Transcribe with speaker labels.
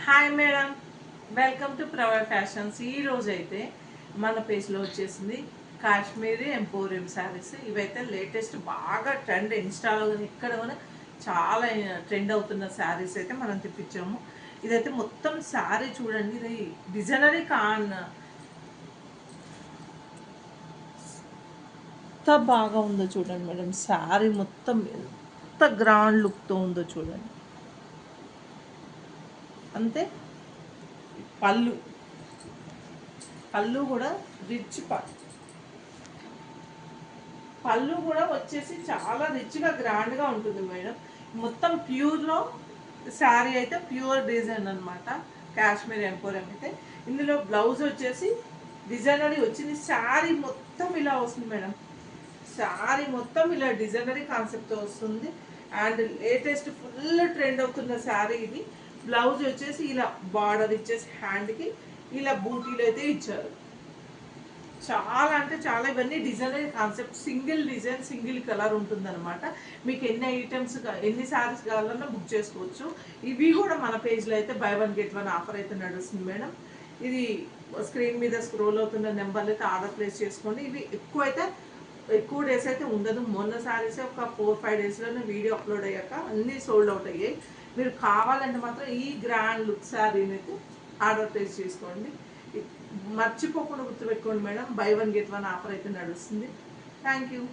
Speaker 1: Hi madam, welcome to Pravar fashions. ఈ రోజు అయితే మన పేజ్లో వచ్చేసింది కాశ్మీరీ ఎంపోరియం శారీస్. ఇవైతే లేటెస్ట్ బాగా ట్రెండ్, ఇన్స్టాలో ఎక్కడ కూడా చాలా ట్రెండ్ అవుతున్న శారీస్ అయితే మనం తెప్పించాము. ఇదైతే మొత్తం శారీ చూడండి, ఇది డిజైనరీ ఎంత బాగా ఉందో చూడండి మేడం. శారీ మొత్తం ఎంత గ్రాండ్ లుక్తో ఉందో చూడండి. అంతే పళ్ళు పళ్ళు కూడా రిచ్ పళ్ళు కూడా వచ్చేసి చాలా రిచ్గా గ్రాండ్గా ఉంటుంది మేడం. మొత్తం ప్యూర్లో శారీ అయితే ప్యూర్ డిజైన్ అనమాట. కాశ్మీర్ ఎంపోరియం అయితే ఇందులో బ్లౌజ్ వచ్చేసి డిజైనరీ వచ్చింది. శారీ మొత్తం ఇలా వస్తుంది మేడం. శారీ మొత్తం ఇలా డిజైనరీ కాన్సెప్ట్తో వస్తుంది. అండ్ లేటెస్ట్ ఫుల్ ట్రెండ్ అవుతున్న శారీ ఇది. బ్లౌజ్ వచ్చేసి ఇలా బార్డర్ ఇచ్చేసి హ్యాండ్కి ఇలా బూటీలు అయితే ఇచ్చారు. చాలా అంటే చాలా, ఇవన్నీ designery concept. Single design single colour ఉంటుందన్నమాట. మీకు ఎన్ని ఐటమ్స్ ఎన్ని శారీస్ కావాలన్నా బుక్ చేసుకోవచ్చు. ఇవి కూడా మన పేజ్లో అయితే by one get one offer అయితే నడుస్తుంది మేడం. ఇది స్క్రీన్ మీద స్క్రోల్ అవుతున్న నెంబర్లు అయితే ఆర్డర్ ప్లేస్ చేసుకోండి. ఇవి ఎక్కువ డేస్ అయితే ఉండదు. మొన్న శారీస్ ఒక 4-5 డేస్లోనే వీడియో అప్లోడ్ అయ్యాక అన్నీ సోల్డ్ అవుట్ అయ్యాయి. మీరు కావాలంటే మాత్రం ఈ గ్రాండ్ లుక్ శారీని అయితే ఆర్డర్ ప్లేస్ చేసుకోండి. మర్చిపోకుండా గుర్తుపెట్టుకోండి madam, by one get one offer అయితే నడుస్తుంది. Thank you.